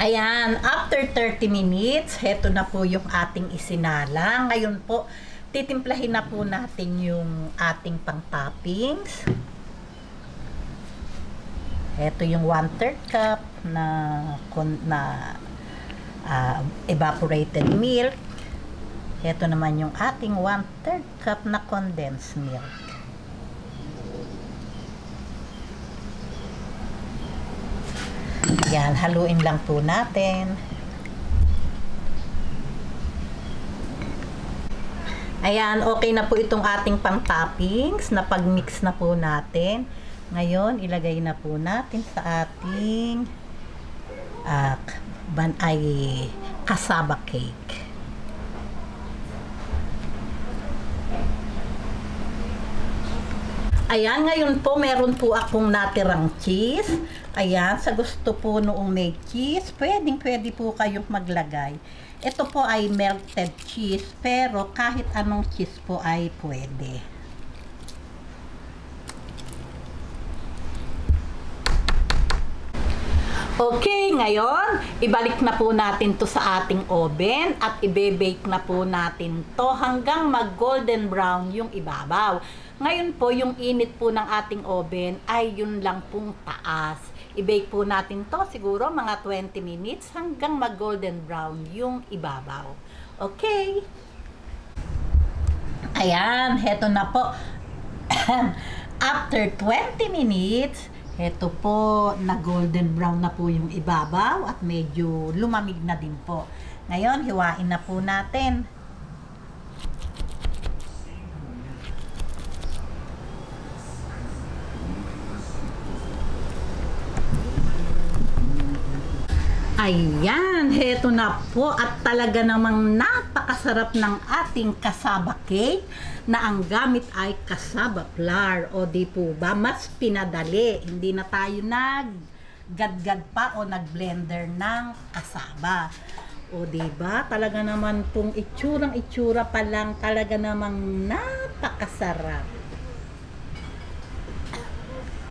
Ayan, after 30 minutes, heto na po yung ating isinala. Ngayon po, titimplahin na po natin yung ating pang-toppings. Heto yung 1/3 cup na evaporated milk. Heto naman yung ating 1/3 cup na condensed milk. Yan, haluin lang po natin. Ayan, okay na po itong ating pang-toppings. Napag-mix na po natin. Ngayon, ilagay na po natin sa ating cassava cake. Ayan, ngayon po meron po akong natirang cheese. Ayan, sa gusto po noong may cheese, pwede po kayong maglagay. Ito po ay melted cheese, pero kahit anong cheese po ay pwede. Okay, ngayon, ibalik na po natin to sa ating oven at ibe-bake na po natin to hanggang mag-golden brown yung ibabaw. Ngayon po, yung init po ng ating oven ay yun lang pong taas. I-bake po natin to siguro mga 20 minutes hanggang mag-golden brown yung ibabaw. Okay? Ayan, heto na po. After 20 minutes, heto po, na golden brown na po yung ibabaw at medyo lumamig na din po. Ngayon, hiwain na po natin. Ayan, heto na po at talaga namang napakasarap ng ating cassava cake na ang gamit ay cassava flour. O di po ba, mas pinadali. Hindi na tayo nag-gadgad pa o nag-blender ng cassava. O di ba, talaga naman pong itsura pa lang, talaga namang napakasarap.